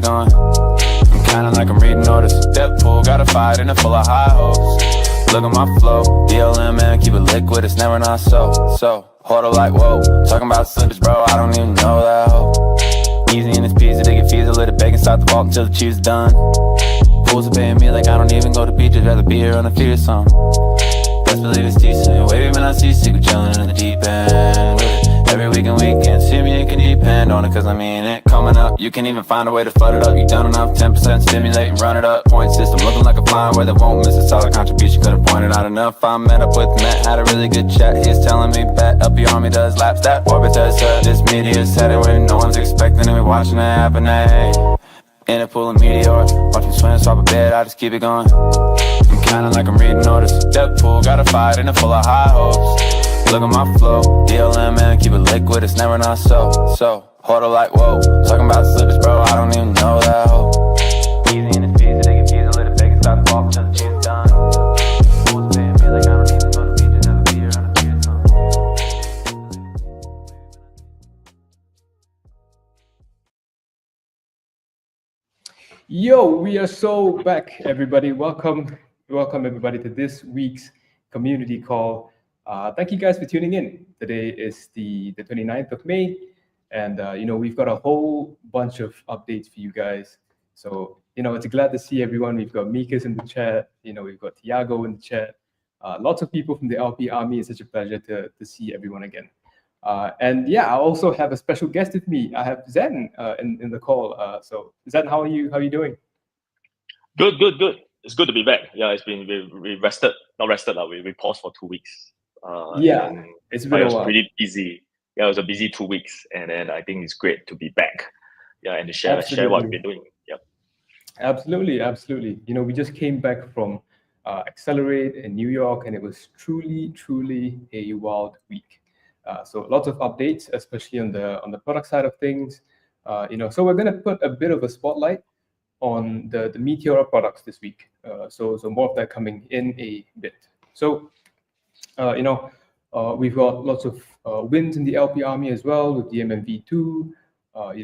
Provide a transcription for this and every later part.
it going. I'm kinda like I'm reading orders. Depth pool, got a fight in it full of high hopes. Look at my flow, DLM, man, keep it liquid, it's never not so. Hold up like, whoa, talking about slippage, bro, I don't even know that hoe. Easy in this pizza, they get fees, a little bacon, start the vault until the cheese is done. Fools are paying me like I don't even go to beaches, rather be here on a feed or something. Best believe it's decent, wavy when I see secret chillin' in the deep end. Every weekend, see me, you can depend on it, cause I mean it. Coming up, you can even find a way to flood it up. You done enough, 10% stimulate and run it up. Point system looking like a flying where they won't miss a solid contribution. Could've pointed out enough. I met up with Matt, had a really good chat. He's telling me bet up your army does laps. That orbit does this media's headed when no one's expecting and we watching it happen. In a pool of Meteora, watch me swim, swap a bed, I just keep it going. I'm kinda like I'm reading orders. Depth pool, got a fight in it full of high hopes. Look at my flow, DLM, man, keep it liquid, it's never not so. Hold up like, whoa, talking about slippage, bro, I don't even know that hoe. Easy in this pizza, they get fees, a little bacon, start the vault until the cheese is done. Fools paying me like I don't even go to beaches, never be here on a feed or something. Yo, we are so back, everybody. Welcome everybody to this week's community call. Thank you guys for tuning in. Today is the 29th of May, and we've got a whole bunch of updates for you guys. So it's glad to see everyone. We've got Mikas in the chat. We've got Tiago in the chat. Lots of people from the LP Army. It's such a pleasure to see everyone again. And yeah, I also have a special guest with me. I have Zen in the call. So Zen, how are you doing? Good. It's good to be back. Yeah, it's been we rested, not rested. We paused for 2 weeks. It's been a while. Pretty busy. Yeah, it was a busy 2 weeks, and then I think it's great to be back. Yeah, and to share what we've been doing. Yeah. Absolutely. We just came back from Accelerate in New York, and it was truly a wild week. So lots of updates, especially on the product side of things. So we're gonna put a bit of a spotlight on the Meteora products this week. So more of that coming in a bit. So we've got lots of wins in the LP Army as well with DAMM V2.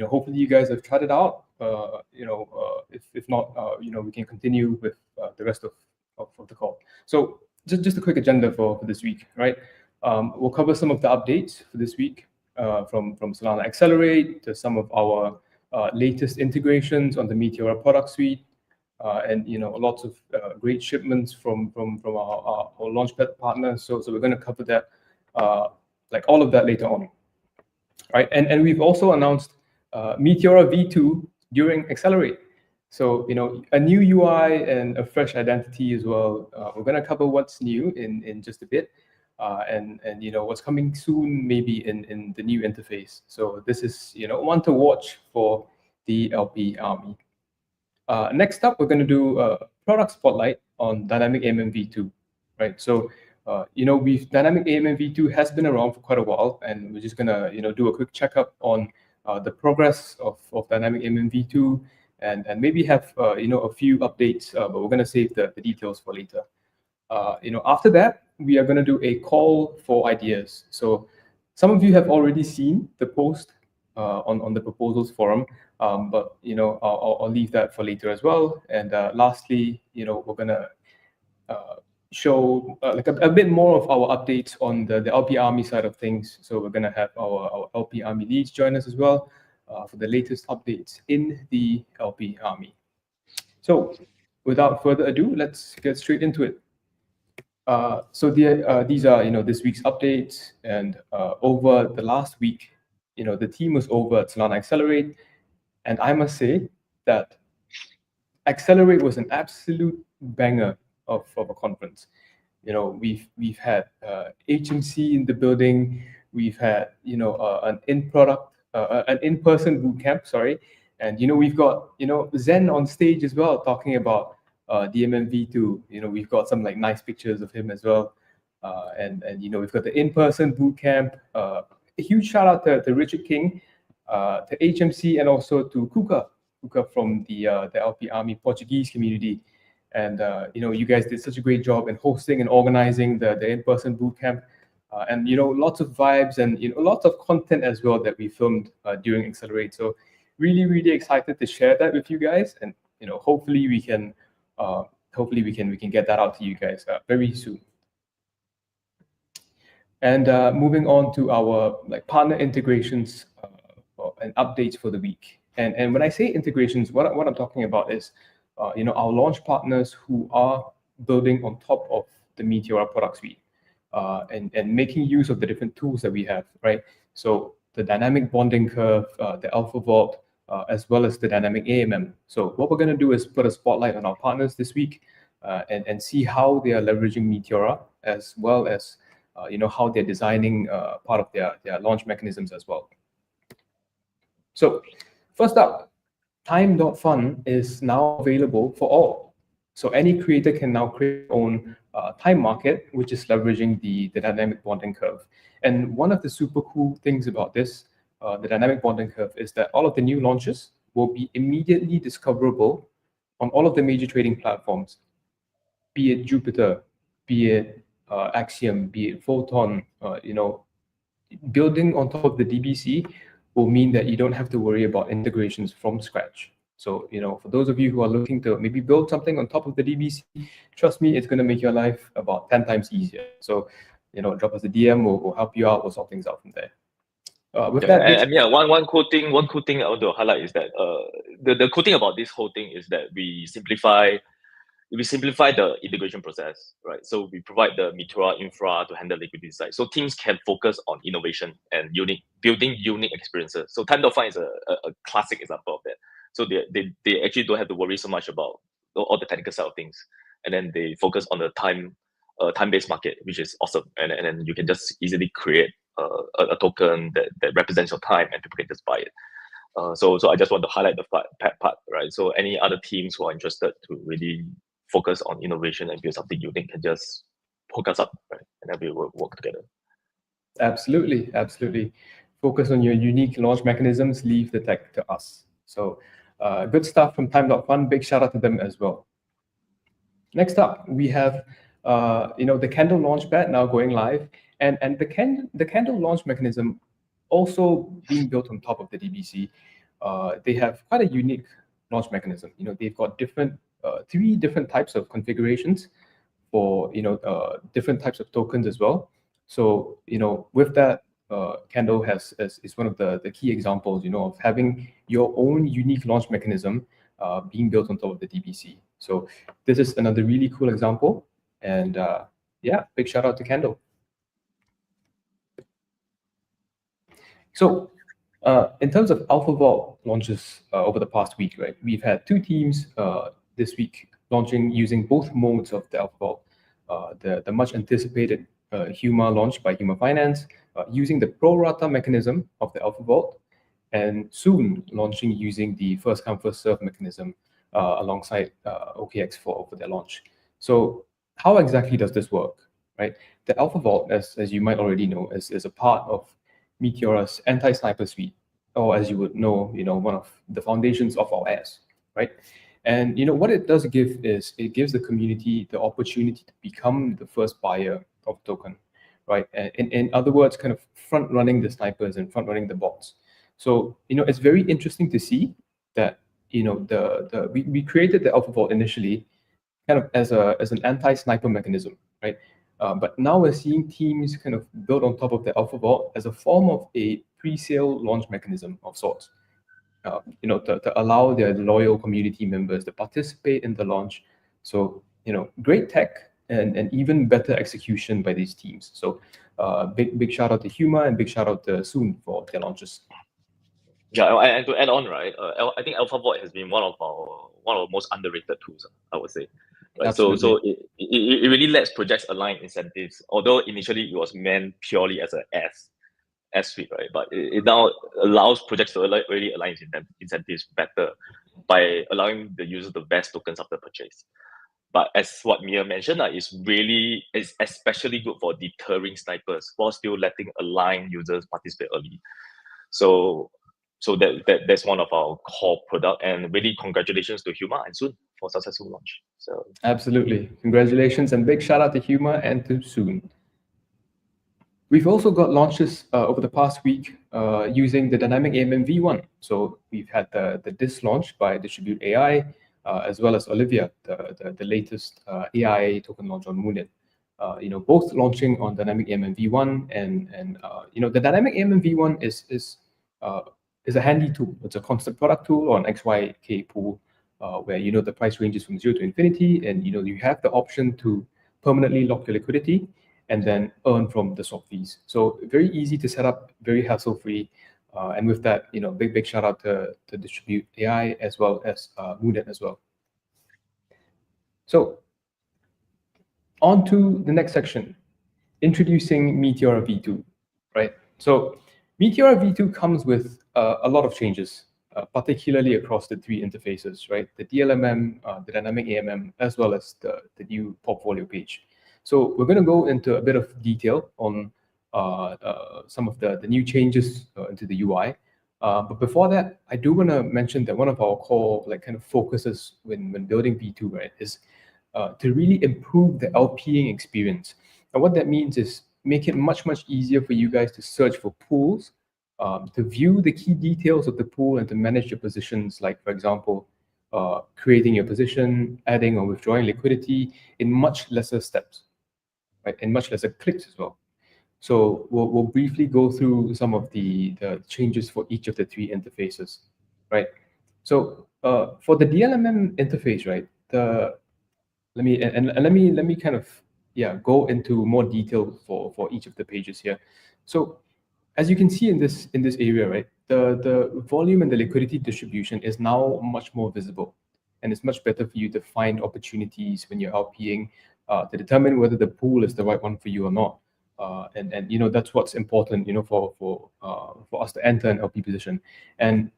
Hopefully you guys have tried it out. If not, we can continue with the rest of the call. So just a quick agenda for this week, right? We'll cover some of the updates for this week from Solana Accelerate to some of our latest integrations on the Meteora product suite, and lots of great shipments from our Launchpad partners. So we're going to cover that, like all of that later on, right? And we've also announced Meteora V2 during Accelerate. So a new UI and a fresh identity as well. We're going to cover what's new in just a bit. And what's coming soon, maybe in the new interface. So this is one to watch for the LP Army. Next up, we're going to do a product spotlight on Dynamic AMM V2, right? So Dynamic AMM V2 has been around for quite a while, and we're just gonna do a quick checkup on the progress of Dynamic AMM V2, and maybe have a few updates, but we're gonna save the details for later. After that, we are going to do a call for ideas. So some of you have already seen the post on the proposals forum, but I'll leave that for later as well. And lastly, we're going to show like a bit more of our updates on the LP Army side of things. So we're going to have our LP Army leads join us as well for the latest updates in the LP Army. So without further ado, let's get straight into it. So these are this week's updates, and over the last week, the team was over at Solana Accelerate, and I must say that Accelerate was an absolute banger of a conference. We've had HMC in the building, we've had an in-person boot camp, and we've got Zen on stage as well talking about DMM V2. We've got some nice pictures of him as well, and we've got the in-person boot camp. A huge shout out to Richard King, to HMC, and also to Kuka from the LP Army Portuguese community. And you guys did such a great job in hosting and organizing the in-person boot camp, and lots of vibes and lots of content as well that we filmed during Accelerate. So really excited to share that with you guys, and hopefully we can get that out to you guys very soon. And moving on to our partner integrations and updates for the week. And when I say integrations, what I'm talking about is our launch partners who are building on top of the Meteora product suite and making use of the different tools that we have, right? So the dynamic bonding curve, the Alpha Vault, as well as the dynamic AMM. So what we're going to do is put a spotlight on our partners this week and see how they are leveraging Meteora, as well as how they're designing part of their launch mechanisms as well. So first up, time.fun is now available for all. So any creator can now create their own time market, which is leveraging the dynamic bonding curve. And one of the super cool things about this, the dynamic bonding curve, is that all of the new launches will be immediately discoverable on all of the major trading platforms, be it Jupiter, be it Axiom, be it Photon. Building on top of the DBC will mean that you don't have to worry about integrations from scratch. So, for those of you who are looking to maybe build something on top of the DBC, trust me, it's going to make your life about 10 times easier. So, drop us a DM, we'll help you out, we'll sort things out from there. One cool thing I want to highlight is that the cool thing about this whole thing is that we simplify the integration process, right? So we provide the Meteora infra to handle liquidity side, so teams can focus on innovation and building unique experiences. So time.fun is a classic example of that. So they actually don't have to worry so much about all the technical side of things, and then they focus on the time-based market, which is awesome. And then you can just easily create a token that represents your time, and people can just buy it. So I just want to highlight the part, right? So any other teams who are interested to really focus on innovation and build something unique can just hook us up, right? And then we will work together. Absolutely. Focus on your unique launch mechanisms, leave the tech to us. So good stuff from time.fun. Big shout out to them as well. Next up, we have the Candle Launchpad now going live, and the Candle launch mechanism also being built on top of the DBC. They have quite a unique launch mechanism. They've got three different types of configurations for different types of tokens as well. So with that, Candle is one of the key examples of having your own unique launch mechanism being built on top of the DBC. So this is another really cool example, and big shout out to Candle. So in terms of Alpha Vault launches over the past week, right, we've had two teams this week launching using both modes of the Alpha Vault. The much anticipated Huma launch by Huma Finance using the pro rata mechanism of the Alpha Vault, and soon launching using the first come first serve mechanism alongside OKX for their launch. So how exactly does this work, right? The Alpha Vault, as you might already know, is a part of Meteora's anti-sniper suite, or as you would know, one of the foundations of our AS, right? And what it does give is it gives the community the opportunity to become the first buyer of token, right? And in other words, kind of front running the snipers and front running the bots. So it's very interesting to see that we created the Alpha Vault initially kind of as an anti-sniper mechanism, right? But now we're seeing teams kind of build on top of the Alpha Vault as a form of a pre-sale launch mechanism of sorts. To allow their loyal community members to participate in the launch. So, great tech and even better execution by these teams. So big shout out to Huma and big shout out to Soon for their launches. Yeah, and to add on, right, I think Alpha Vault has been one of our most underrated tools, I would say. Right? So it really lets projects align incentives, although initially it was meant purely as a S suite, right? But it now allows projects to really align incentives better by allowing the user to vest tokens after purchase. But as what Mia mentioned, it's especially good for deterring snipers while still letting aligned users participate early. So that's one of our core product, and really congratulations to Huma and Soon for successful launch. So absolutely, congratulations and big shout out to Huma and to Soon. We've also got launches over the past week using the dynamic AMM v1. So we've had the DIS launch by Distribute AI, as well as Olivia, the latest AI token launch on Moonit. Both launching on dynamic AMM v1, and the dynamic AMM v1 is a handy tool. It's a constant product tool or an XYK pool where the price ranges from 0 to infinity, and you have the option to permanently lock your liquidity and then earn from the swap fees. So very easy to set up, very hassle-free. And with that, big shout out to Distribute AI as well as Moonit as well. So on to the next section, introducing Meteora V2, right? So Meteora V2 comes with a lot of changes, particularly across the three interfaces, right? The DLMM, the dynamic AMM, as well as the new portfolio page. So we're going to go into a bit of detail on some of the new changes into the UI. But before that, I do want to mention that one of our core kind of focuses when building V2, right, is to really improve the LPing experience. And what that means is make it much easier for you guys to search for pools, to view the key details of the pool, and to manage your positions, like, for example, creating your position, adding or withdrawing liquidity in much lesser steps, right, and much lesser clicks as well. So we'll briefly go through some of the changes for each of the three interfaces, right? So for the DLMM interface, right, let me kind of go into more detail for each of the pages here. So as you can see in this area, right, the volume and the liquidity distribution is now much more visible, and it's much better for you to find opportunities when you're LPing to determine whether the pool is the right one for you or not. And that's what's important, for us to enter an LP position. And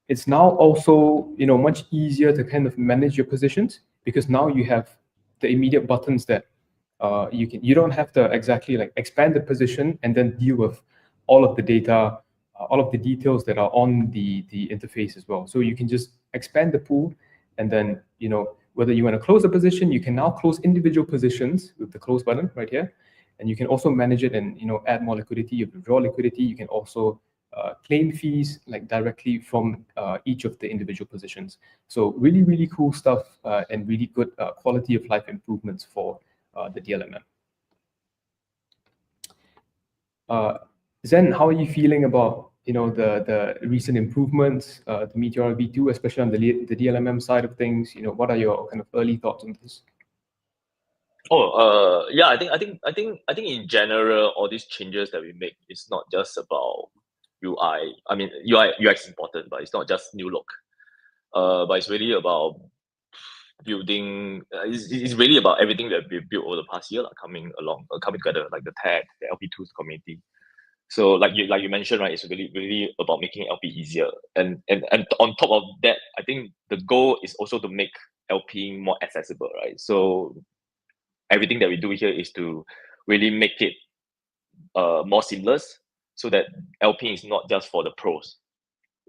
it's now also much easier to kind of manage your positions, because now you have the immediate buttons that you don't have to exactly like expand the position and then deal with all of the data, all of the details that are on the interface as well. So you can just expand the pool, and then whether you want to close a position, you can now close individual positions with the close button right here, and you can also manage it and add more liquidity, withdraw liquidity. You can also claim fees like directly from each of the individual positions. So really cool stuff and really good quality of life improvements for the DLMM. Zen, how are you feeling about the recent improvements to Meteora V2, especially on the DLMM side of things? What are your kind of early thoughts on this? Yeah, I think in general, all these changes that we make is not just about UI. I mean, UX is important, but it's not just new look. But it's really about building. It's really about everything that we've built over the past year, coming together, like the tech, the LP2s community. So like you mentioned, right, it's really about making LP easier. And on top of that, I think the goal is also to make LP more accessible, right? So everything that we do here is to really make it more seamless, so that LP is not just for the pros,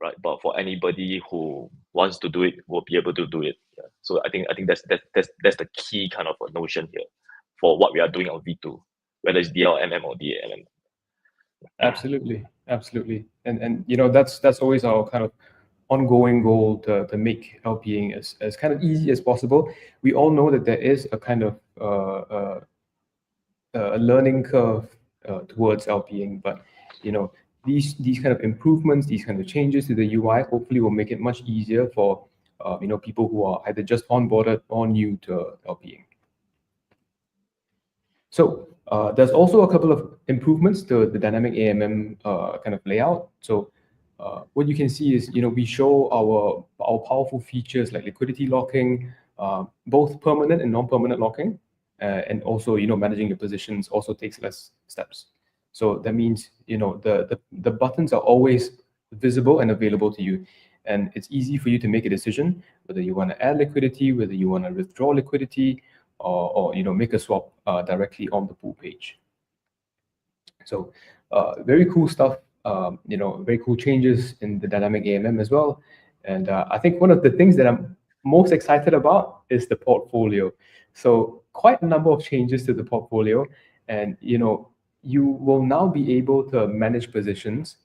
right, but for anybody who wants to do it will be able to do it. Yeah. So I think that's the key kind of a notion here for what we are doing on V2, whether it's DLMM or DAMM. Absolutely. And that's always our kind of ongoing goal, to make LPing as kind of easy as possible. We all know that there is a kind of a learning curve towards LPing, but these kind of improvements, these kind of changes to the UI, hopefully will make it much easier for people who are either just onboarded or new to LPing. So there's also a couple of improvements to the dynamic AMM kind of layout. So what you can see is, we show our powerful features like liquidity locking, both permanent and non-permanent locking, and also, managing your positions also takes less steps. So that means, the buttons are always visible and available to you. And it's easy for you to make a decision whether you want to add liquidity, whether you want to withdraw liquidity, or make a swap directly on the pool page. So very cool stuff. Very cool changes in the dynamic AMM as well. And I think one of the things that I'm most excited about is the portfolio. So quite a number of changes to the portfolio, and you will now be able to manage positions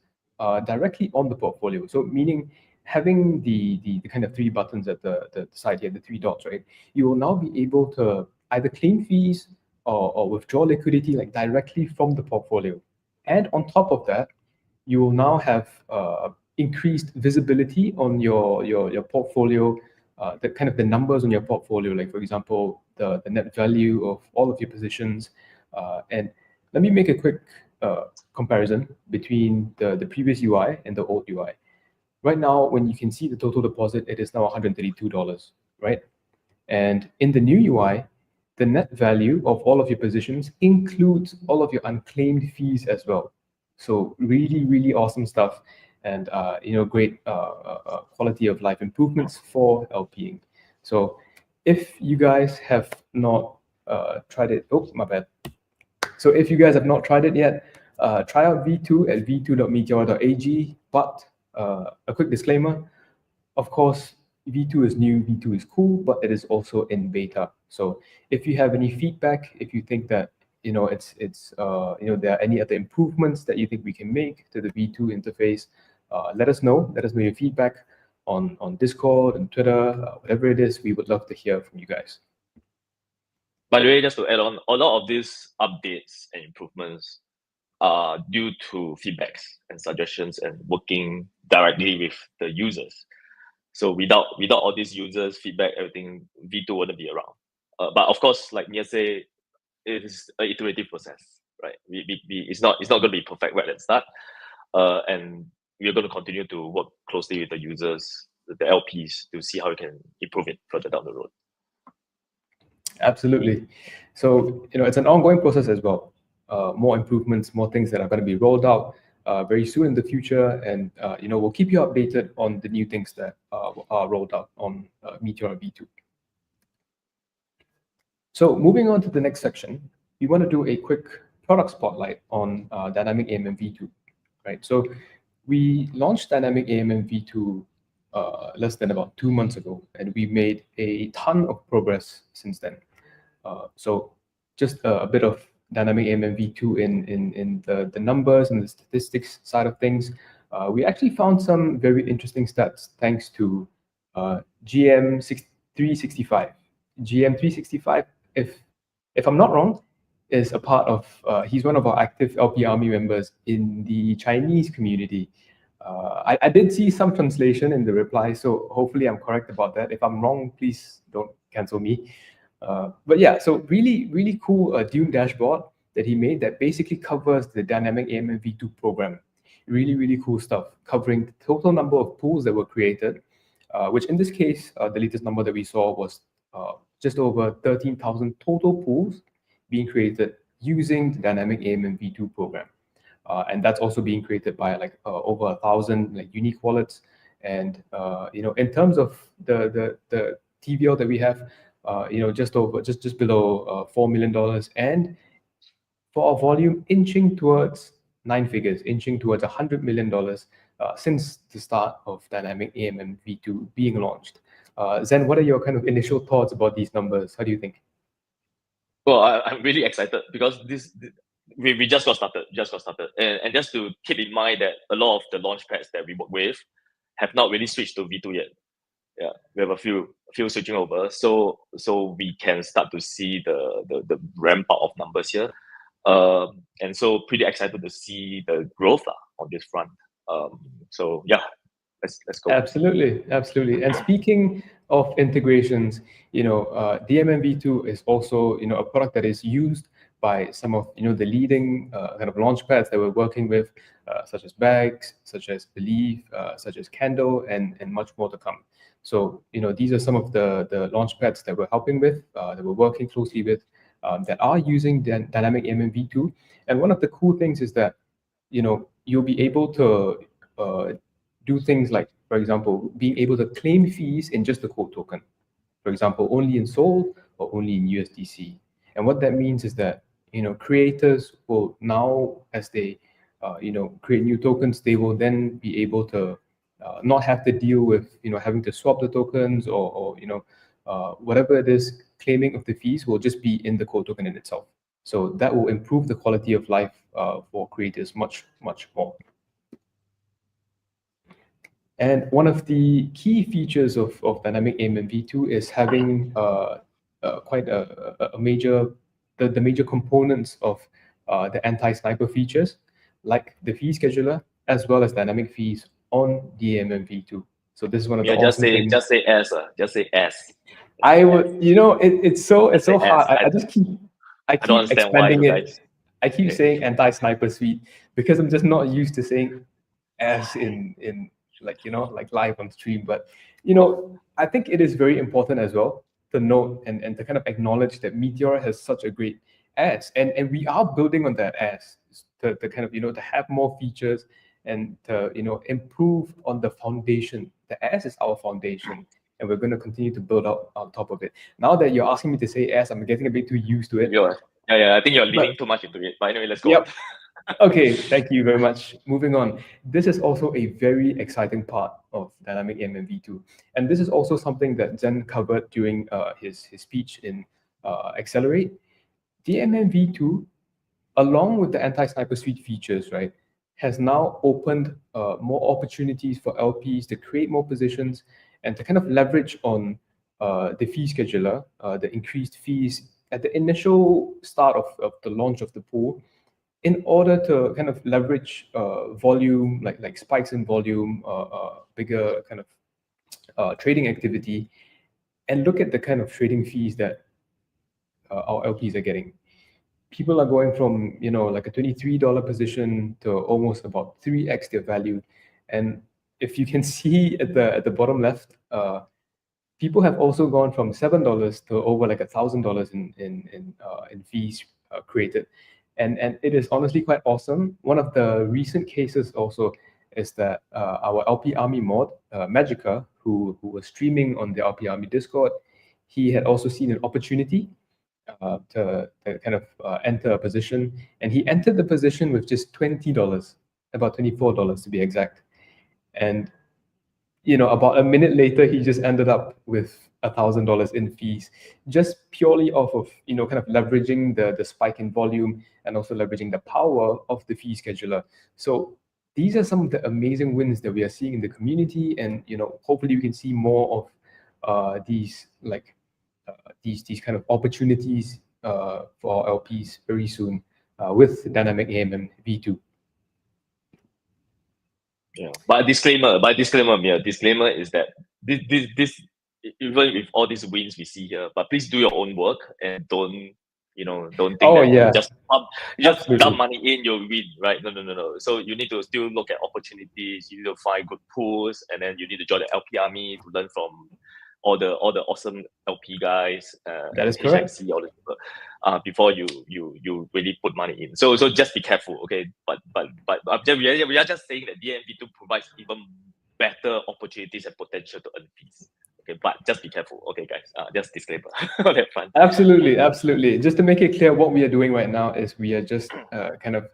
directly on the portfolio. So meaning having the kind of three buttons at the side here, the three dots, right? You will now be able to either claim fees or withdraw liquidity like directly from the portfolio. And on top of that, you will now have increased visibility on your portfolio, the kind of the numbers on your portfolio, like for example, the net value of all of your positions. And let me make a quick comparison between the previous UI and the old UI. Right now, when you can see the total deposit, it is now $132, right? And in the new UI, the net value of all of your positions includes all of your unclaimed fees as well. So really, really awesome stuff, and great quality of life improvements for LPing. So if you guys have not tried it, oh my bad. So if you guys have not tried it yet, try out V2 at v2.meteora.ag. But a quick disclaimer, of course, V2 is new, V2 is cool, but it is also in beta. So if you have any feedback, if you think that there are any other improvements that you think we can make to the V2 interface, let us know. Let us know your feedback on Discord and Twitter, whatever it is. We would love to hear from you guys. By the way, just to add on, a lot of these updates and improvements are due to feedbacks and suggestions and working directly with the users. So without all these users' feedback, everything V2 wouldn't be around. But of course, like Mia say, it is an iterative process, right? It's not going to be perfect right at the start, and we're going to continue to work closely with the users, the LPs, to see how we can improve it further down the road. Absolutely. So it's an ongoing process as well. More improvements, more things that are going to be rolled out very soon in the future, and we'll keep you updated on the new things that are rolled out on Meteora V2. So moving on to the next section, we want to do a quick product spotlight on Dynamic AMM V2, right? So we launched Dynamic AMM V2 less than about 2 months ago, and we made a ton of progress since then. So just a bit of Dynamic AMM V2 in the numbers and the statistics side of things. We actually found some very interesting stats thanks to GM365. GM365, if I'm not wrong, is a part of, he's one of our active LP Army members in the Chinese community. I did see some translation in the reply, so hopefully I'm correct about that. If I'm wrong, please don't cancel me. But yeah, so really, really cool Dune dashboard that he made that basically covers the Dynamic AMM V2 program. Really, really cool stuff, covering the total number of pools that were created, which in this case, the latest number that we saw was just over 13,000 total pools being created using the Dynamic AMM V2 program. And that's also being created by over 1,000 unique wallets. And in terms of the TVL that we have, just below $4 million, and for our volume inching towards 9 figures, inching towards $100 million since the start of Dynamic AMM V2 being launched. Zen, what are your kind of initial thoughts about these numbers? How do you think? Well, I'm really excited because we just got started, and just to keep in mind that a lot of the launch pads that we work with have not really switched to V2 yet. Yeah, we have a few switching over, so we can start to see the ramp up of numbers here, and so pretty excited to see the growth on this front. So yeah, let's go. Absolutely. And speaking of integrations, DMM V2 is also a product that is used by some of the leading kind of launch pads that we're working with, such as Bags, such as Believe, such as Candle, and much more to come. So these are some of the launch pads that we're helping with, that we're working closely with, that are using Dynamic AMM V2. And one of the cool things is that you'll be able to do things like, for example, being able to claim fees in just the quote token. For example, only in Sol or only in USDC. And what that means is that creators will now, as they create new tokens, they will then be able to not have to deal with having to swap the tokens or whatever it is. Claiming of the fees will just be in the quote token in itself. So that will improve the quality of life for creators much more. And one of the key features of Dynamic AIM and V2 is having quite a major, the major components of the anti-sniper features, like the fee scheduler, as well as dynamic fees on DAMM and V2. So this is one of the awesome things. Just say S, just say S. I would, you know, it's so hard. I just keep, I keep expanding it. I keep saying anti-sniper suite because I'm just not used to saying S in like, you know, like live on stream. But, you know, I think it is very important as well to note and to kind of acknowledge that Meteora has such a great S, and we are building on that S to kind of, you know, to have more features and to, you know, improve on the foundation. The S is our foundation, and we're going to continue to build up on top of it. Now that you're asking me to say S, I'm getting a bit too used to it. Yeah, I think you're leaning too much into it. But anyway, let's go on. Okay, thank you very much. Moving on. This is also a very exciting part of Dynamic AIM and V2. And this is also something that Zen covered during his speech in Accelerate. DAMM and V2, along with the anti-sniper suite features, right, has now opened more opportunities for LPs to create more positions and to kind of leverage on the fee scheduler, the increased fees at the initial start of the launch of the pool, in order to kind of leverage volume, like spikes in volume, bigger kind of trading activity, and look at the kind of trading fees that our LPs are getting. People are going from, you know, like a $23 position to almost about 3x their value. And if you can see at the bottom left, people have also gone from $7 to over like $1,000 in fees created. And it is honestly quite awesome. One of the recent cases also is that our LP Army mod, Magica, who was streaming on the LP Army Discord, he had also seen an opportunity to kind of enter a position. And he entered the position with just $20, about $24 to be exact. And, you know, about a minute later, he just ended up with $1,000 in fees, just purely off of, you know, kind of leveraging the spike in volume and also leveraging the power of the fee scheduler. So these are some of the amazing wins that we are seeing in the community, and, you know, hopefully we can see more of these like these kind of opportunities for our LPs very soon with Dynamic AIM and V2. Yeah, but disclaimer is that this even with all these wins we see here, but please do your own work and don't think that just dump money in, you'll win, right? No. So you need to still look at opportunities. You need to find good pools, and then you need to join the LP army to learn from all the awesome LP guys. That is correct. All the people, before you really put money in. So just be careful, okay? But we are just saying that DMV2 provides even better opportunities and potential to earn fees. Okay, but just be careful, okay, guys. Just disclaimer on that front. Absolutely. Just to make it clear, what we are doing right now is we are just kind of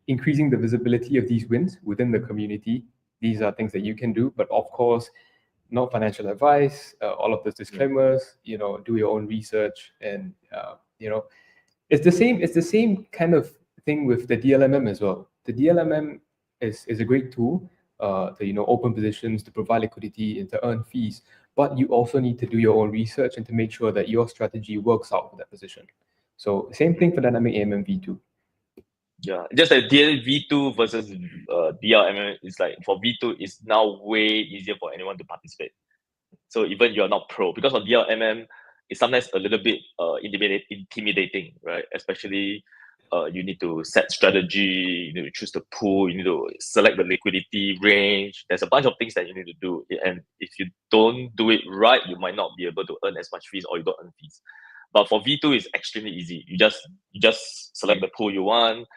increasing the visibility of these wins within the community. These are things that you can do, but of course, no financial advice. All of those disclaimers. You know, do your own research, and you know, it's the same kind of thing with the DLMM as well. The DLMM is a great tool to, you know, open positions, to provide liquidity, and to earn fees. But you also need to do your own research and to make sure that your strategy works out for that position. So same thing for Dynamic AIM and V2. Yeah, just that V2 versus DLMM is like, for V2 it's now way easier for anyone to participate. So even you're not pro, because on DLMM it's sometimes a little bit intimidating, right? Especially you need to set strategy, you need to choose the pool, you need to select the liquidity range. There's a bunch of things that you need to do, and if you don't do it right, you might not be able to earn as much fees, or you don't earn fees. But for V2 it's extremely easy. You just select the pool you want,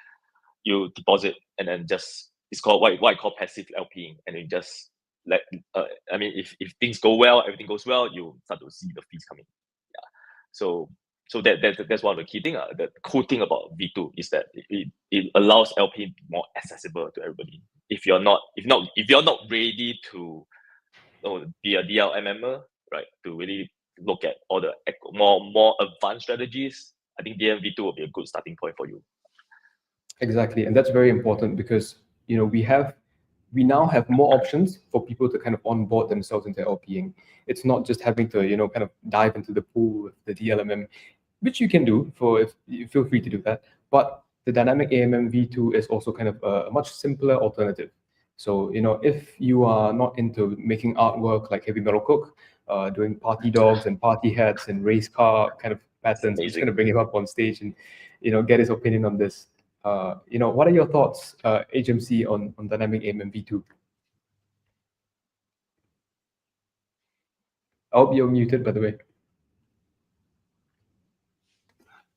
you deposit, and then just, it's called what I call passive LPing, and you just let I mean, if things go well, everything goes well, you start to see the fees coming. Yeah, so that's one of the key thing. The cool thing about V2 is that it allows LP more accessible to everybody. If you're not ready to be a DLM member, right, to really look at all the more advanced strategies, I think DAMM-V2 will be a good starting point for you. Exactly, and that's very important because we now have more options for people to kind of onboard themselves into LPing. It's not just having to kind of dive into the pool with the DLMM, which you can do if you feel free to do that. But the dynamic AMM V2 is also kind of a much simpler alternative. So if you are not into making artwork like Heavy Metal Cook, doing party dogs and party hats and race car kind of patterns, I'm just going to bring him up on stage and get his opinion on this. What are your thoughts, HMC, on dynamic AMM V2? Oh, you're muted, by the way.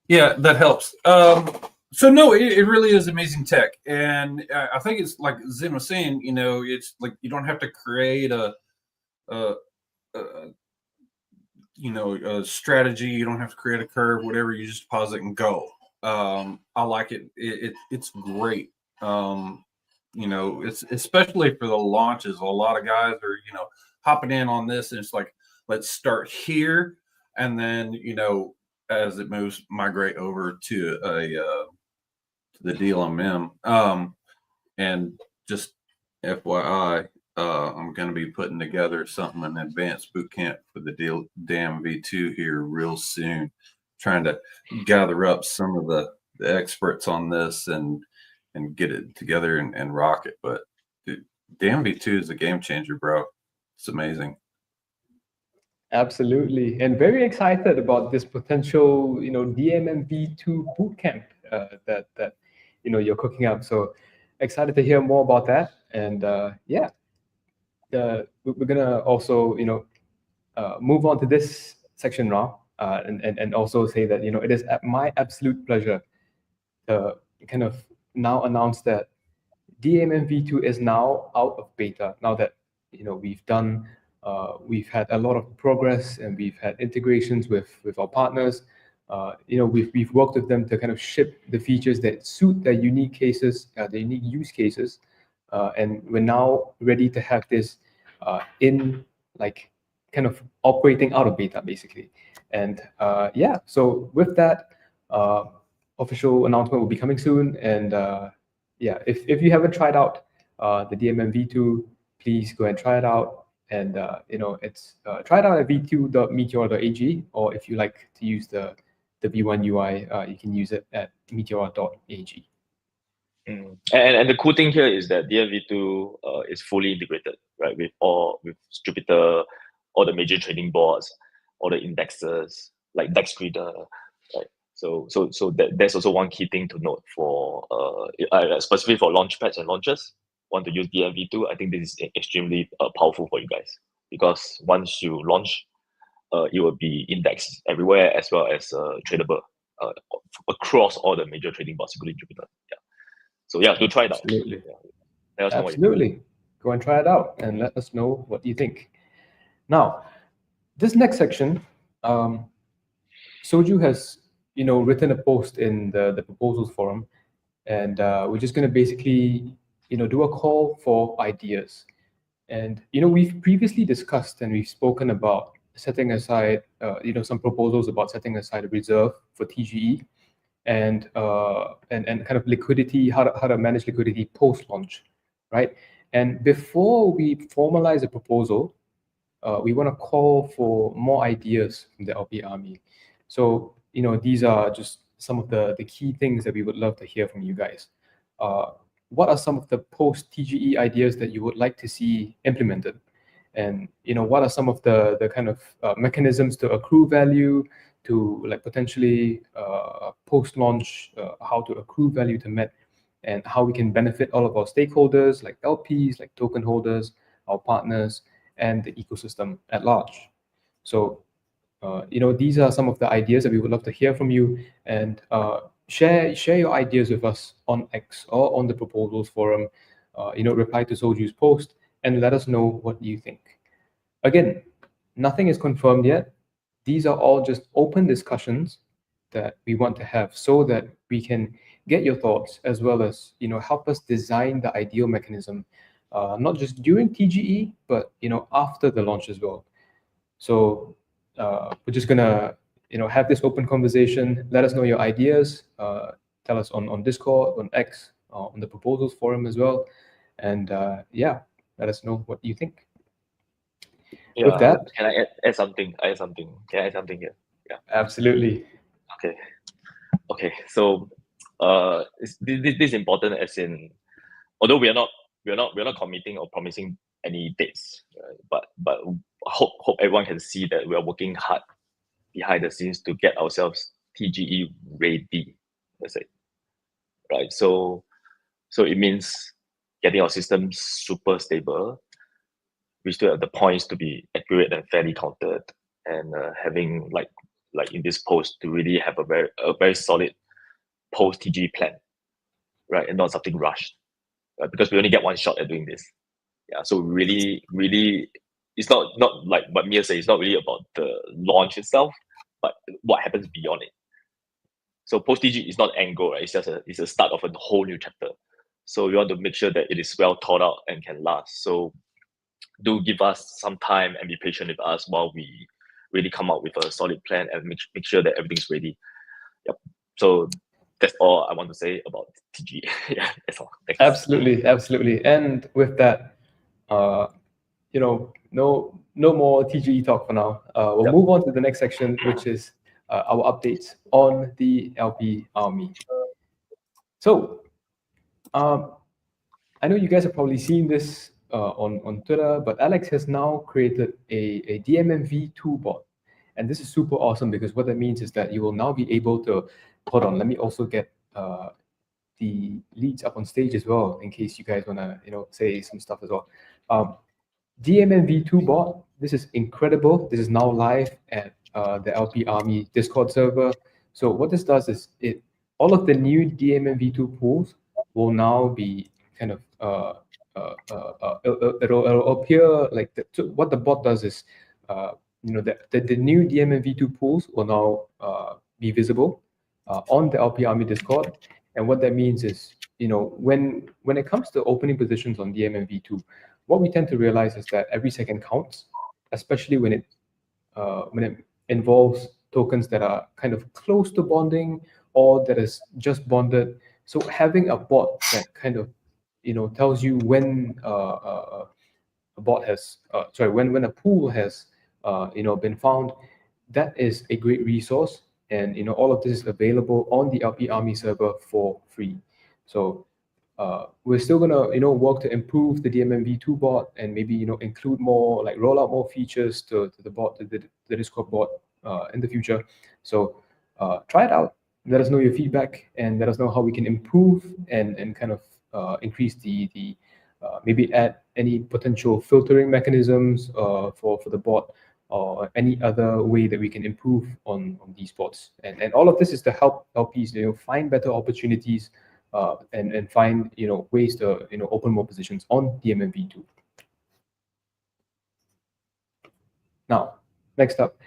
Yeah, that helps. So no, it really is amazing tech, and I think it's like Zen was saying. It's like you don't have to create a strategy. You don't have to create a curve, whatever. You just pause it and go. I like it. It's great. It's especially for the launches. A lot of guys are hopping in on this, and it's like, let's start here, and then as it moves, migrate over to the DLMM. And just FYI, I'm going to be putting together something, an advanced boot camp for the DAMM-V2 here real soon, trying to gather up some of the experts on this and get it together and rock it. But dude, DAMM-V2 is a game changer, bro. It's amazing. Absolutely, and very excited about this potential, DMM-V2 bootcamp that you're cooking up. So excited to hear more about that. And yeah, we're gonna also move on to this section now, and also say that it is my absolute pleasure to kind of now announce that DMM-V2 is now out of beta. Now that we've had a lot of progress and we've had integrations with our partners. We've worked with them to kind of ship the features that suit their unique cases, the unique use cases, and we're now ready to have this in like kind of operating out of beta basically. And yeah, so with that, official announcement will be coming soon. And yeah, if you haven't tried out the DMM-V2, please go and try it out. And it's try it out at v2.meteora.ag, or if you like to use the V1 UI, you can use it at meteora.ag. And the cool thing here is that DMM-V2 is fully integrated, right, with Jupyter, all the major trading boards, all the indexes like DexReader, right? So there's also one key thing to note for specifically for launchpads and launchers. Want to use DMM-V2, I think this is extremely powerful for you guys, because once you launch, it will be indexed everywhere as well as tradable across all the major trading boards, including Jupyter. Yeah. So yeah, do try it out. Absolutely. Yeah. Absolutely. Go and try it out and let us know what you think. Now, this next section, Soju has written a post in the proposals forum, and we're just going to basically do a call for ideas. And we've previously discussed and we've spoken about setting aside some proposals about setting aside a reserve for TGE and kind of liquidity, how to manage liquidity post launch, right? And before we formalize a proposal, we want to call for more ideas from the LP Army. So these are just some of the key things that we would love to hear from you guys. What are some of the post-TGE ideas that you would like to see implemented? And what are some of the kind of mechanisms to accrue value, to like potentially post-launch, how to accrue value to MET, and how we can benefit all of our stakeholders like LPs, like token holders, our partners, and the ecosystem at large. So these are some of the ideas that we would love to hear from you, and share your ideas with us on X or on the proposals forum. Reply to Soju's post and let us know what you think. Again, nothing is confirmed yet. These are all just open discussions that we want to have so that we can get your thoughts as well as help us design the ideal mechanism, not just during TGE, but after the launch as well. So we're just gonna have this open conversation. Let us know your ideas. Tell us on Discord, on X, on the proposals forum as well. And yeah, let us know what you think. Yeah, with that, can I add something? Can I add something here? Yeah. Absolutely. Okay. So, this is important, as in, although we're not committing or promising any dates, right? But hope everyone can see that we are working hard behind the scenes to get ourselves TGE ready. Let's say, right? So it means getting our systems super stable. We still have the points to be accurate and fairly counted, and having like in this post to really have a very solid post TG plan, right, and not something rushed, right? Because we only get one shot at doing this. Yeah, so really, it's not like what Mia said. It's not really about the launch itself, but what happens beyond it. So post TG is not end goal, right? It's a start of a whole new chapter. So we want to make sure that it is well thought out and can last. So do give us some time and be patient with us while we really come up with a solid plan and make sure that everything's ready. Yep. So that's all I want to say about TG. Yeah, that's all. Thanks. Absolutely. And with that, no more TGE talk for now. We'll move on to the next section, which is our updates on the LP Army. So, I know you guys have probably seen this on Twitter, but Alex has now created a DMMV2 bot. And this is super awesome because what that means is that you will now be able to, hold on, let me also get the leads up on stage as well, in case you guys want to, say some stuff as well. DMMV2 bot, this is incredible. This is now live at the LP Army Discord server. So what this does is all of the new DMMV2 pools will now be kind of it'll appear like what the bot does is the new DMMV2 pools will now be visible on the LP Army Discord. And what that means is, when it comes to opening positions on DMMV2, what we tend to realize is that every second counts, especially when it involves tokens that are kind of close to bonding or that is just bonded. So having a bot that kind of tells you when a bot has when a pool has been found, that is a great resource. And all of this is available on the LP Army server for free. So we're still gonna work to improve the DMMV2 bot and maybe include more, like roll out more features to the bot, the Discord bot in the future. So try it out. Let us know your feedback and let us know how we can improve and kind of increase the maybe add any potential filtering mechanisms for the bot, or any other way that we can improve on these bots. And all of this is to help LPs find better opportunities and find ways to open more positions on DMMV2. Now, next up,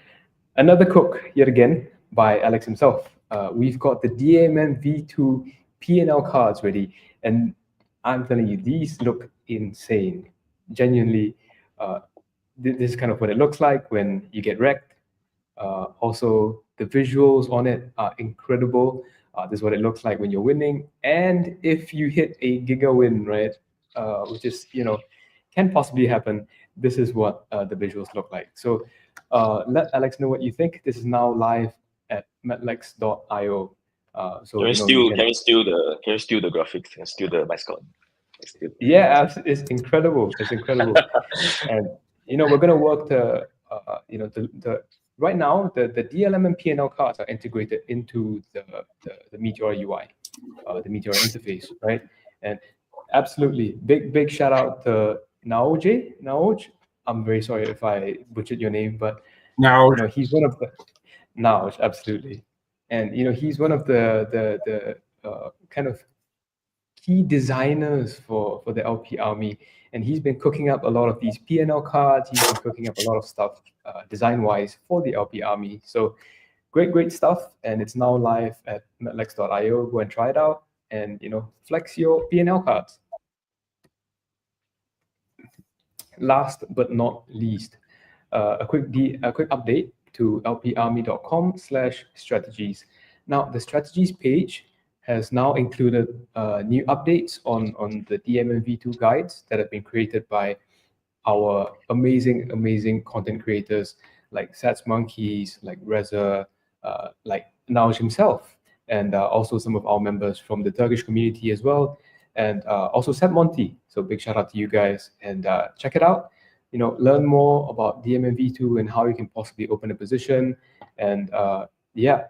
another cook yet again by Alex himself. We've got the DMMV2 P&L cards ready, and I'm telling you, these look insane. Genuinely, this is kind of what it looks like when you get wrecked. Also, the visuals on it are incredible. This is what it looks like when you're winning. And if you hit a giga win, right, which is, can possibly happen, this is what the visuals look like. So let Alex know what you think. This is now live at metlex.io. So can we steal the graphics? Can we steal the mascot? Yeah, it's incredible. It's incredible. And we're gonna work to right now the DLM and PNL cards are integrated into the Meteora UI, the Meteora interface, right? And absolutely big shout out to Naoj. I'm very sorry if I butchered your name, but he's one of the Naoj, absolutely. And he's one of the kind of key designers for the LP Army, and he's been cooking up a lot of these PNL cards. He's been cooking up a lot of stuff design-wise for the LP Army. So great stuff, and it's now live at metlex.io. Go and try it out, and flex your PNL cards. Last but not least, a quick update to lparmy.com/strategies. Now, the strategies page has now included new updates on the DMMV2 guides that have been created by our amazing content creators like Sats Monkeys, like Reza, like Nauj himself, and also some of our members from the Turkish community as well, and also Seb Monty. So big shout out to you guys, and check it out. Learn more about DMMV2 and how you can possibly open a position, and yeah.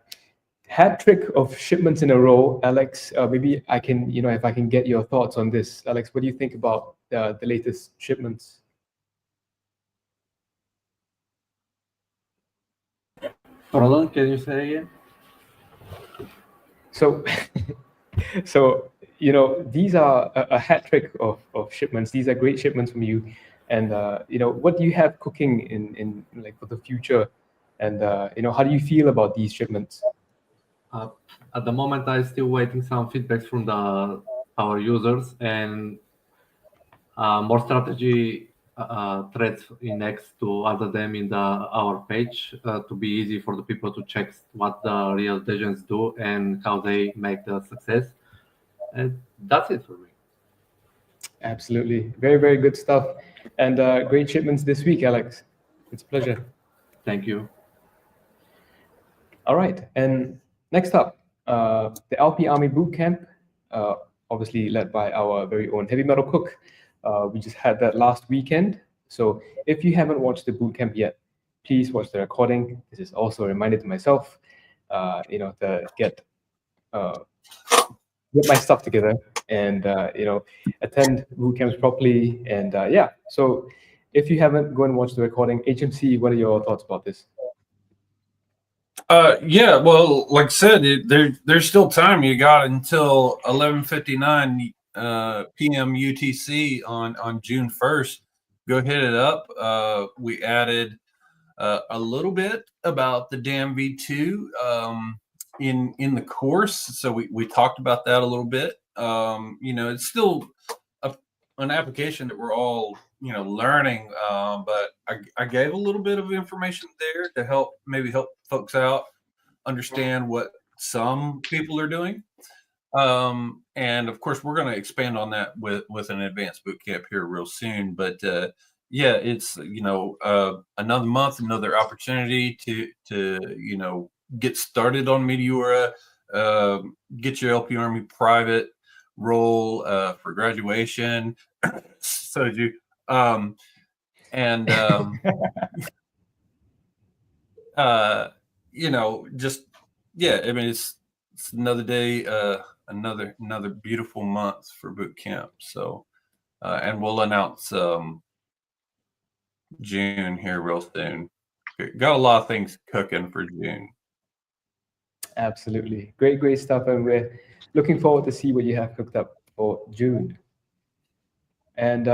Hat trick of shipments in a row, Alex. Maybe I can, if I can get your thoughts on this, Alex. What do you think about the latest shipments? Roland, can you say again? So, these are a hat trick of shipments. These are great shipments from you, and what do you have cooking in like for the future, and how do you feel about these shipments? At the moment, I'm still waiting some feedbacks from our users and more strategy threads in X to add them in our page to be easy for the people to check what the real agents do and how they make the success. And that's it for me. Absolutely. Very good stuff. And great shipments this week, Alex. It's a pleasure. Thank you. All right. And next up, the LP Army Bootcamp, obviously led by our very own Heavy Metal Cook. We just had that last weekend. So if you haven't watched the bootcamp yet, please watch the recording. This is also a reminder to myself, to get my stuff together and, attend bootcamps properly. And so if you haven't, go and watch the recording. HMC, what are your thoughts about this? Yeah, well, like I said, there's still time. You got until 11:59 p.m. UTC on June 1st. Go hit it up. We added a little bit about the DAMM V2 in the course, so we talked about that a little bit. It's still an application that we're all learning, but I gave a little bit of information there to help folks out understand what some people are doing, and of course we're going to expand on that with an advanced boot camp here real soon. But it's another month, another opportunity to get started on Meteora, get your LP Army private role for graduation. So did you, it's another day, another beautiful month for boot camp. So, and we'll announce June here real soon. Got a lot of things cooking for June. Absolutely. Great stuff. And we're looking forward to see what you have cooked up for June. And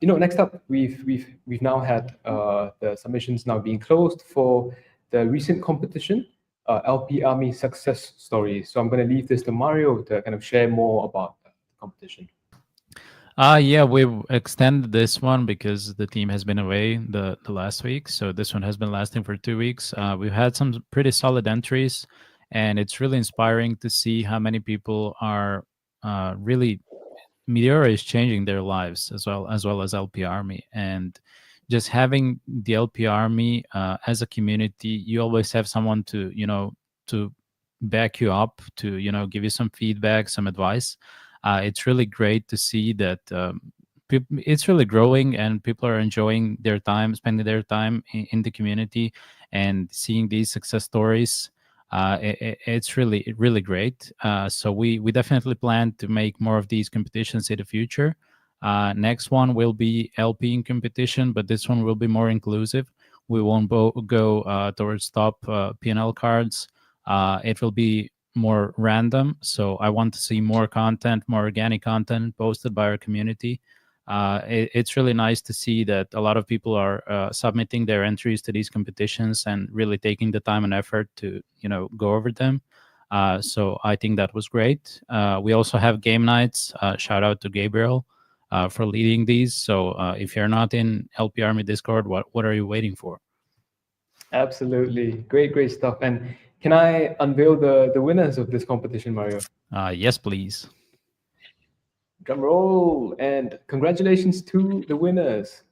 next up, we've now had the submissions now being closed for the recent competition, LP Army success stories. So I'm going to leave this to Mario to kind of share more about the competition. Yeah, we've extended this one because the team has been away the last week. So this one has been lasting for 2 weeks. We've had some pretty solid entries, and it's really inspiring to see how many people are really, Meteora is changing their lives as well as LP Army. And just having the LP Army as a community, you always have someone to back you up, to give you some feedback, some advice. It's really great to see that it's really growing and people are enjoying their time, spending their time in the community, and seeing these success stories. It's really great. So we definitely plan to make more of these competitions in the future. Next one will be LP in competition, but this one will be more inclusive. We won't go towards top P&L cards. It will be more random. So I want to see more content, more organic content posted by our community. It's really nice to see that a lot of people are submitting their entries to these competitions and really taking the time and effort to go over them. So I think that was great. We also have game nights. Shout out to Gabriel for leading these. So if you're not in LP Army Discord, what are you waiting for? Absolutely. Great stuff. And can I unveil the winners of this competition, Mario? Yes, please. Drum roll. And congratulations to the winners.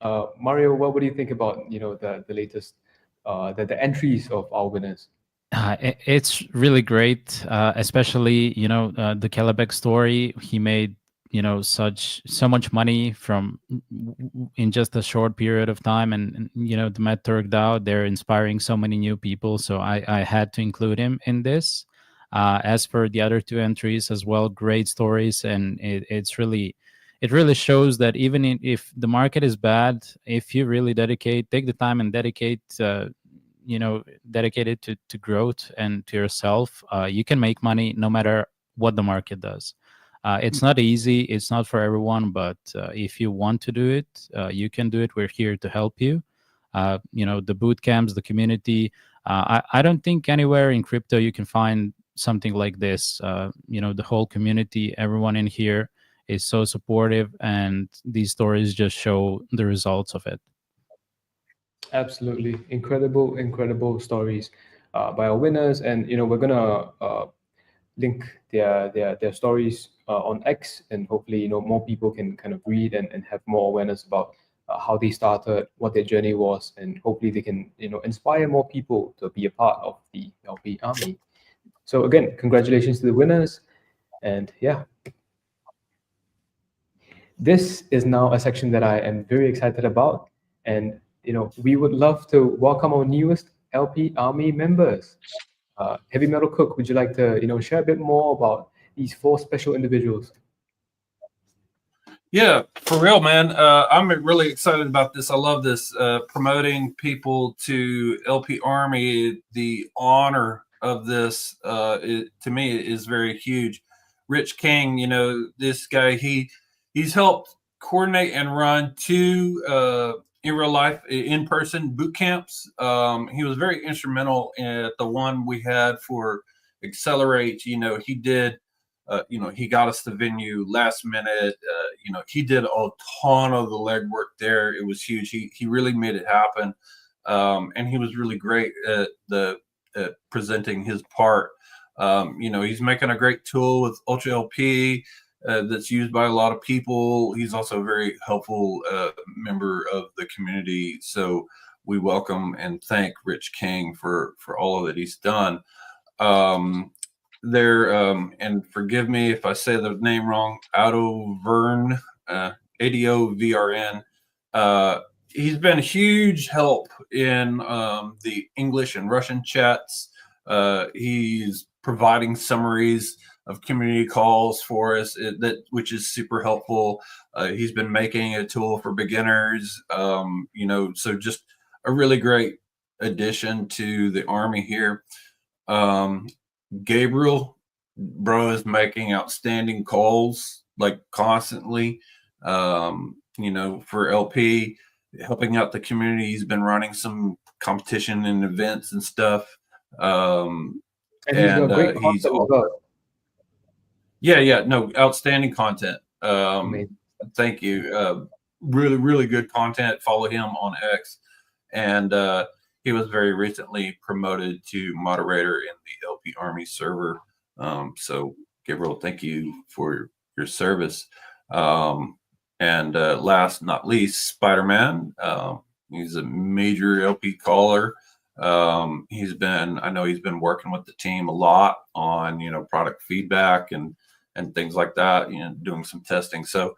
Mario, what do you think about, the latest, the entries of our winners? It's really great, especially the Kellebec story. He made so much money from in just a short period of time, and the Meteora DAO, they're inspiring so many new people. So I had to include him in this. As for the other two entries as well, great stories, and it really shows that even if the market is bad, if you really take the time and dedicate. Dedicated to growth and to yourself, you can make money no matter what the market does. It's not easy, it's not for everyone, but if you want to do it, you can do it. We're here to help you. The boot camps, the community, I don't think anywhere in crypto you can find something like this. The whole community, everyone in here is so supportive, and these stories just show the results of it. Absolutely. Incredible stories by our winners. And, we're going to link their stories on X, and hopefully, more people can kind of read and have more awareness about how they started, what their journey was, and hopefully they can, inspire more people to be a part of the LP Army. So again, congratulations to the winners. And yeah, this is now a section that I am very excited about. And we would love to welcome our newest LP Army members. Heavy Metal Cook, would you like to, share a bit more about these 4 special individuals? Yeah, for real, man. I'm really excited about this. I love this, promoting people to LP Army. The honor of this, to me, is very huge. Rich King, this guy, he's helped coordinate and run 2 in real life, in-person boot camps. He was very instrumental at the one we had for Accelerate. He did, he got us the venue last minute. He did a ton of the legwork there. It was huge. He really made it happen. And he was really great at presenting his part. He's making a great tool with Ultra LP. That's used by a lot of people. He's also a very helpful member of the community. So we welcome and thank Rich King for all of that he's done. And forgive me if I say the name wrong, Adovrn, ADOVRN. He's been a huge help in the English and Russian chats. He's providing summaries of community calls for us, which is super helpful. He's been making a tool for beginners, so just a really great addition to the Army here. Gabriel, bro, is making outstanding calls like constantly, for LP, helping out the community. He's been running some competition and events and stuff. And he's got great content as well. Yeah, no, outstanding content. Thank you. Really good content. Follow him on X. And he was very recently promoted to moderator in the LP Army server. So Gabriel, thank you for your service. And last not least, Spider-Man. He's a major LP caller. I know he's been working with the team a lot on, product feedback and things like that, doing some testing. So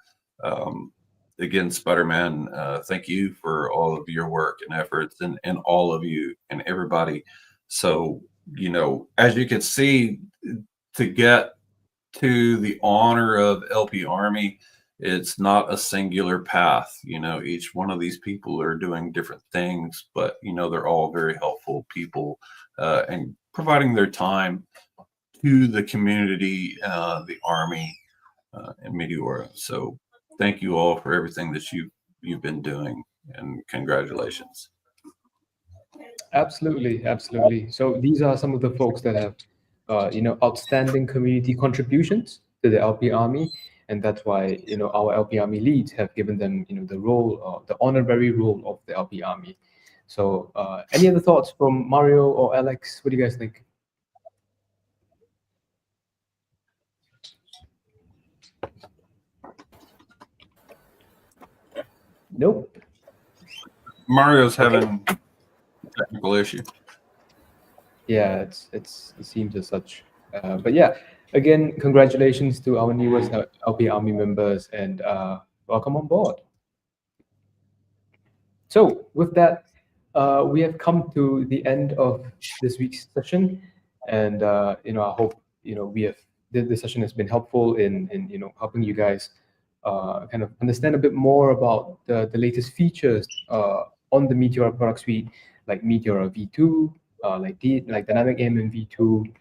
again, Spider-Man, thank you for all of your work and efforts, and all of you and everybody. So, as you can see, to get to the honor of LP Army, it's not a singular path. Each one of these people are doing different things, but they're all very helpful people, and providing their time to the community, the Army, and Meteora. So thank you all for everything that you've been doing, and congratulations. Absolutely. So these are some of the folks that have, outstanding community contributions to the LP Army. And that's why, our LP Army leads have given them, the role, the honorary role of the LP Army. So any other thoughts from Mario or Alex? What do you guys think? Nope. Mario's having a technical issue. Yeah, it seems as such. But yeah, again, congratulations to our newest LP Army members, and welcome on board. So with that, we have come to the end of this week's session, and I hope the session has been helpful in helping you guys kind of understand a bit more about the latest features on the Meteora product suite, like Meteora V2, like Dynamic AMM V2,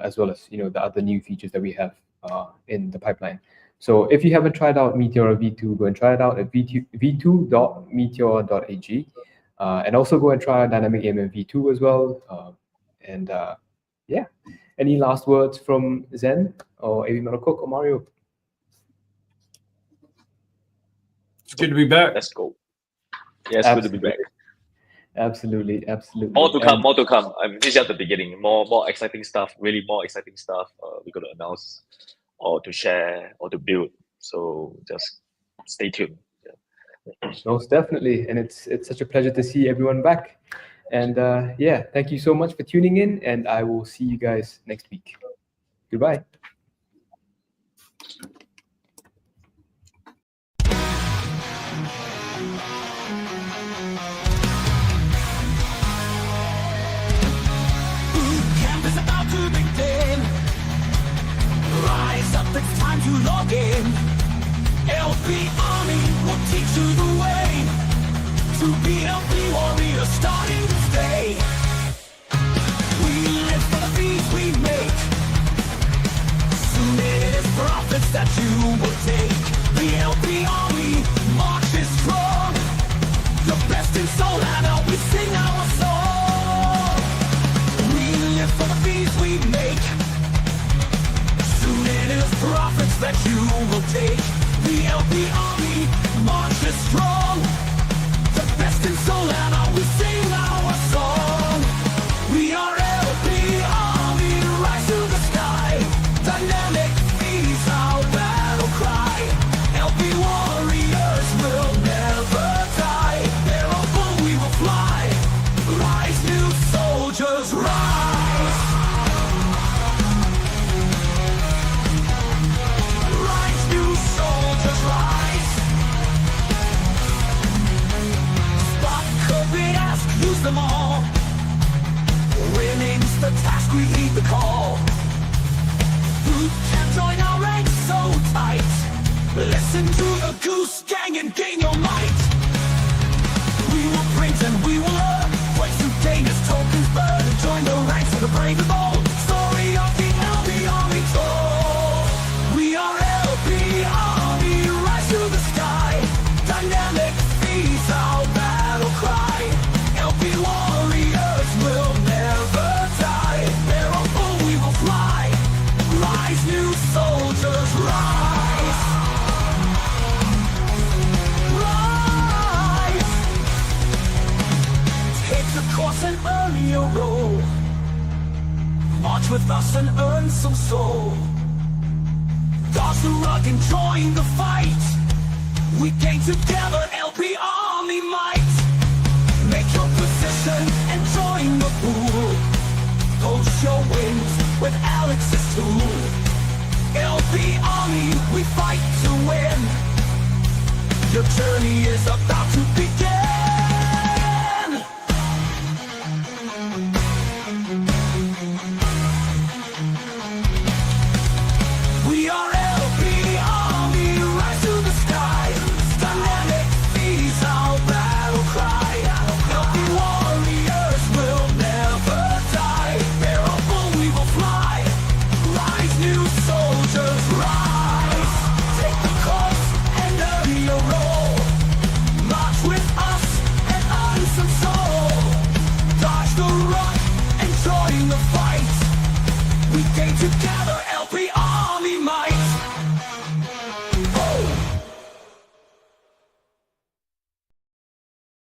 as well as the other new features that we have in the pipeline. So if you haven't tried out Meteora V2, go and try it out at v2.meteora.ag. And also go and try out Dynamic AMM V2 as well. Yeah, any last words from Zen or AV Metal Cook or Mario? It's good to be back. Let's go. Yeah, it's good to be back. Absolutely. More to come. This is just the beginning. More exciting stuff. Really, more exciting stuff. We're gonna announce, or to share, or to build. So just stay tuned. Most definitely, and it's such a pleasure to see everyone back. And yeah, thank you so much for tuning in, and I will see you guys next week. Goodbye. Rise up, it's time to log in. LP Army will teach you the way to be LP warrior starting this day. We live for the beats we make. Soon it is profits that you will take. The LP Army marches strong. The best in soul, and now we sing our song. We live for the beats we make. Soon it is profits that you will take. The LP Army marches strong. The best in soul, and now we sing our song. We are LP Army, rise to the sky. Dynamic is our battle cry. LP warriors will never die. Thereupon we will fly. Rise, new soldiers, rise. Rise, new soldiers, rise. Spot, COVID, ask, use them all. Winning's the task, we heed the call. Who can join our ranks so tight? Listen to the Goose Gang and gain your might. We will print and we will earn. Voice to gain as tokens burn. Join the ranks of the brave and bold. Story of the LP Army told. We are LP Army, rise to the sky. Dynamic is our battle cry. LP warriors will never die. Thereupon we will fly. Rise, new soldiers, rise. Rise. Take the course and earn your role. March with us and earn some soul. Dodge the rug and join the fight. We gain together LP Army might. Make your position and join the pool. Post your wins with Alex's tool. LP Army, we fight to win. Your journey is about to begin.